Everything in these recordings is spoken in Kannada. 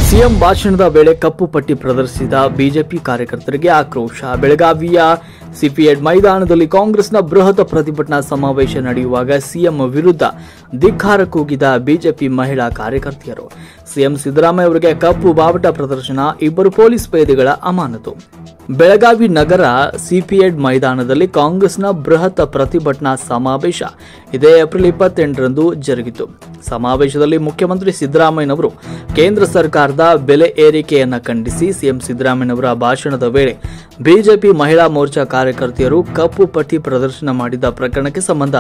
ಸಿಎಂ ಭಾಷಣದ ವೇಳೆ ಕಪ್ಪು ಪಟ್ಟಿ ಪ್ರದರ್ಶಿಸಿದ ಬಿಜೆಪಿ ಕಾರ್ಯಕರ್ತರಿಗೆ ಆಕ್ರೋಶ. ಬೆಳಗಾವಿಯ ಸಿಪಿಎಡ್ ಮೈದಾನದಲ್ಲಿ ಕಾಂಗ್ರೆಸ್ನ ಬೃಹತ್ ಪ್ರತಿಭಟನಾ ಸಮಾವೇಶ ನಡೆಯುವಾಗ ಸಿಎಂ ವಿರುದ್ಧ ಧಿಕ್ಕಾರ ಕೂಗಿದ ಬಿಜೆಪಿ ಮಹಿಳಾ ಕಾರ್ಯಕರ್ತೆಯರು. ಸಿಎಂ ಸಿದ್ದರಾಮಯ್ಯ ಅವರಿಗೆ ಕಪ್ಪು ಬಾವುಟ ಪ್ರದರ್ಶನ, ಇಬ್ಬರು ಪೊಲೀಸ್ ಪೇದೆಗಳ ಅಮಾನತು. ಬೆಳಗಾವಿ ನಗರ ಸಿಪಿಎಡ್ ಮೈದಾನದಲ್ಲಿ ಕಾಂಗ್ರೆಸ್ನ ಬೃಹತ್ ಪ್ರತಿಭಟನಾ ಸಮಾವೇಶ ಇದೇ ಏಪ್ರಿಲ್ 28ರಂದು ಜರುಗಿತು. ಸಮಾವೇಶದಲ್ಲಿ ಮುಖ್ಯಮಂತ್ರಿ ಸಿದ್ದರಾಮಯ್ಯನವರು ಕೇಂದ್ರ ಸರ್ಕಾರದ ಬೆಲೆ ಏರಿಕೆಯನ್ನು ಖಂಡಿಸಿ ಸಿಎಂ ಸಿದ್ದರಾಮಯ್ಯನವರ ಭಾಷಣದ ವೇಳೆ ಬಿಜೆಪಿ ಮಹಿಳಾ ಮೋರ್ಚಾ ಕಾರ್ಯಕರ್ತೆಯರು ಕಪ್ಪು ಪಟ್ಟಿ ಪ್ರದರ್ಶನ ಮಾಡಿದ ಪ್ರಕರಣಕ್ಕೆ ಸಂಬಂಧ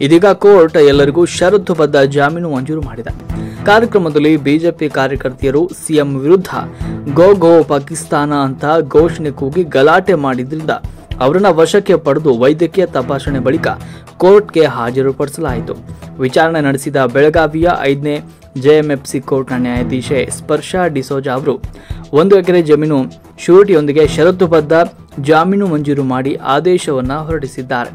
ಇದೀಗ ಕೋರ್ಟ್ ಎಲ್ಲರಿಗೂ ಷರತ್ತುಬದ್ಧ ಜಾಮೀನು ಮಂಜೂರು ಮಾಡಿದೆ. ಕಾರ್ಯಕ್ರಮದಲ್ಲಿ ಬಿಜೆಪಿ ಕಾರ್ಯಕರ್ತೆಯರು ಸಿಎಂ ವಿರುದ್ಧ ಗೋ ಪಾಕಿಸ್ತಾನ ಅಂತ ಘೋಷಣೆ ಕೂಗಿ ಗಲಾಟೆ ಮಾಡಿದ್ರಿಂದ ಅವರನ್ನ ವಶಕ್ಕೆ ಪಡೆದು ವೈದ್ಯಕೀಯ ತಪಾಸಣೆ ಬಳಿಕ ಕೋರ್ಟ್ಗೆ ಹಾಜರುಪಡಿಸಲಾಯಿತು. ವಿಚಾರಣೆ ನಡೆಸಿದ ಬೆಳಗಾವಿಯ 5ನೇ ಜೆಎಂಎಫ್ಸಿ ಕೋರ್ಟ್ನ ನ್ಯಾಯಾಧೀಶೆ ಸ್ಪರ್ಶಾ ಡಿಸೋಜಾ ಅವರು 1 ಎಕರೆ ಜಮೀನು ಶ್ಯೂರಿಟಿಯೊಂದಿಗೆ ಷರತ್ತುಬದ್ಧ ಜಾಮೀನು ಮಂಜೂರು ಮಾಡಿ ಆದೇಶವನ್ನು ಹೊರಡಿಸಿದ್ದಾರೆ.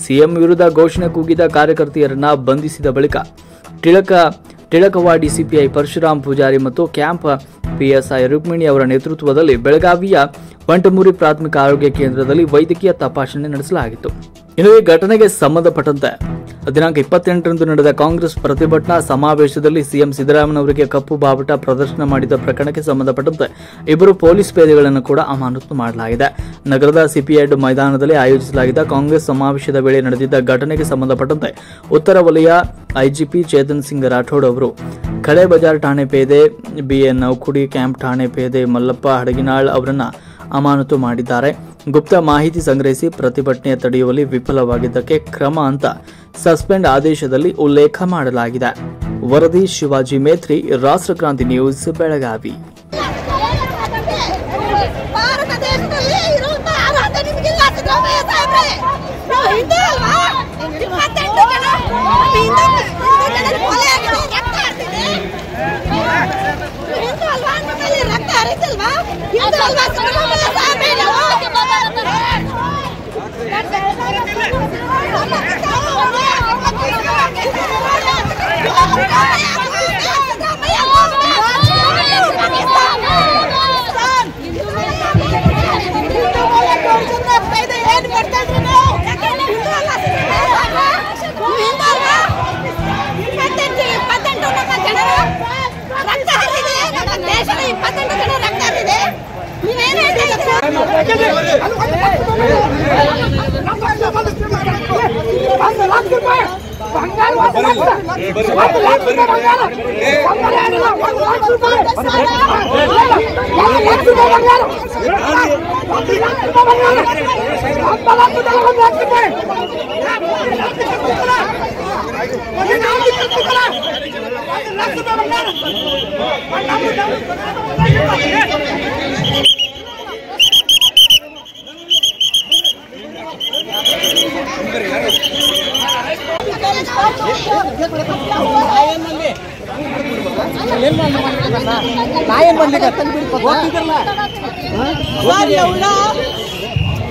ಸಿಎಂ ವಿರುದ್ಧ ಘೋಷಣೆ ಕೂಗಿದ ಕಾರ್ಯಕರ್ತೆಯರನ್ನ ಬಂಧಿಸಿದ ಬಳಿಕ ಟಿಳಕವಾಡಿ ಸಿಪಿಐ ಪರಶುರಾಮ್ ಪೂಜಾರಿ ಮತ್ತು ಕ್ಯಾಂಪ್ ಪಿಎಸ್ಐ ರುಕ್ಮಿಣಿ ಅವರ ನೇತೃತ್ವದಲ್ಲಿ ಬೆಳಗಾವಿಯ ಬಂಟಮೂರಿ ಪ್ರಾಥಮಿಕ ಆರೋಗ್ಯ ಕೇಂದ್ರದಲ್ಲಿ ವೈದ್ಯಕೀಯ ತಪಾಸಣೆ ನಡೆಸಲಾಗಿತ್ತು. ಇನ್ನು ಈ ಘಟನೆಗೆ ಸಂಬಂಧಪಟ್ಟಂತೆ ದಿನಾಂಕ 28ರಂದು ನಡೆದ ಕಾಂಗ್ರೆಸ್ ಪ್ರತಿಭಟನಾ ಸಮಾವೇಶದಲ್ಲಿ ಸಿಎಂ ಸಿದ್ದರಾಮಯ್ಯನವರಿಗೆ ಕಪ್ಪು ಬಾವುಟ ಪ್ರದರ್ಶನ ಮಾಡಿದ ಪ್ರಕರಣಕ್ಕೆ ಸಂಬಂಧಪಟ್ಟಂತೆ ಇಬ್ಬರು ಪೊಲೀಸ್ ಪೇದೆಗಳನ್ನು ಕೂಡ ಅಮಾನತು ಮಾಡಲಾಗಿದೆ. ನಗರದ ಸಿಪಿಎಡ್ ಮೈದಾನದಲ್ಲಿ ಆಯೋಜಿಸಲಾಗಿದ್ದ ಕಾಂಗ್ರೆಸ್ ಸಮಾವೇಶದ ವೇಳೆ ನಡೆದಿದ್ದ ಘಟನೆಗೆ ಸಂಬಂಧಪಟ್ಟಂತೆ ಉತ್ತರ ವಲಯ ಐಜಿಪಿ ಚೇತನ್ ಸಿಂಗ್ ರಾಠೋಡ್ ಅವರು ಖಳೆ ಬಜಾರ್ ಠಾಣೆ ಪೇದೆ ಬಿಎನ್ ನೌಕುಡಿ ಕ್ಯಾಂಪ್ ಠಾಣೆ ಪೇದೆ ಮಲ್ಲಪ್ಪ ಹಡಗಿನಾಳ್ ಅವರನ್ನ ಅಮಾನತು ಮಾಡಿದ್ದಾರೆ. ಗುಪ್ತ ಮಾಹಿತಿ ಸಂಗ್ರಹಿಸಿ ಪ್ರತಿಭಟನೆ ತಡೆಯುವಲ್ಲಿ ವಿಫಲವಾಗಿದ್ದಕ್ಕೆ ಕ್ರಮ ಅಂತ ಸಸ್ಪೆಂಡ್ ಆದೇಶದಲ್ಲಿ ಉಲ್ಲೇಖ ಮಾಡಲಾಗಿದೆ. ವರದಿ ಶಿವಾಜಿ ಮೇತ್ರಿ, ರಾಷ್ಟ್ರಕ್ರಾಂತಿ ನ್ಯೂಸ್, ಬೆಳಗಾವಿ.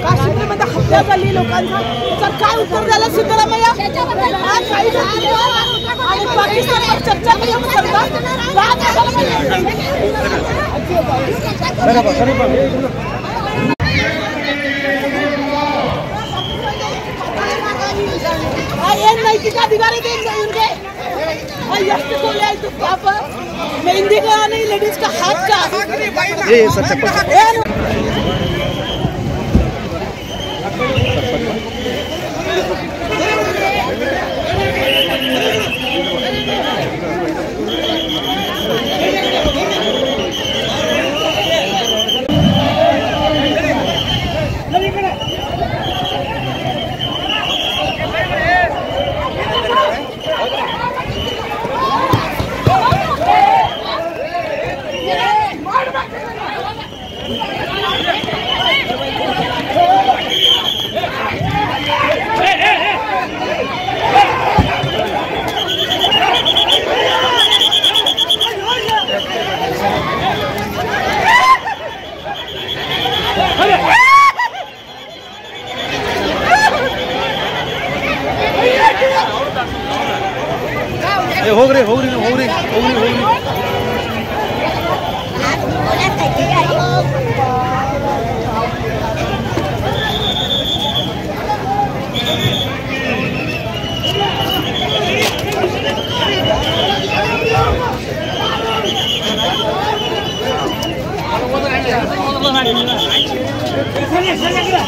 काश्मीरमध्ये हत्या झाली लोकांचा, तर काय उत्तर द्यायला सिद्धरामय्या आणि पाकिस्तानवर चर्चा ಏನ್ ನೈತಿಕ ಅಧಿಕಾರ ಇದೆ ಇವ್ರಿಗೆ? ಎಷ್ಟು ಕೊಲೆ ಆಯ್ತು ಪಾಪ. मेहंदी का नहीं, लेडीज का हाथ का ಹೋಗ್ರಿ ಹೋಗ್ರಿ ಹೋಗ್ರಿ ಹೋಗ್ರಿ ಹೋಗ್ರಿ ಸರಿಯಾಗಿಲ್ಲ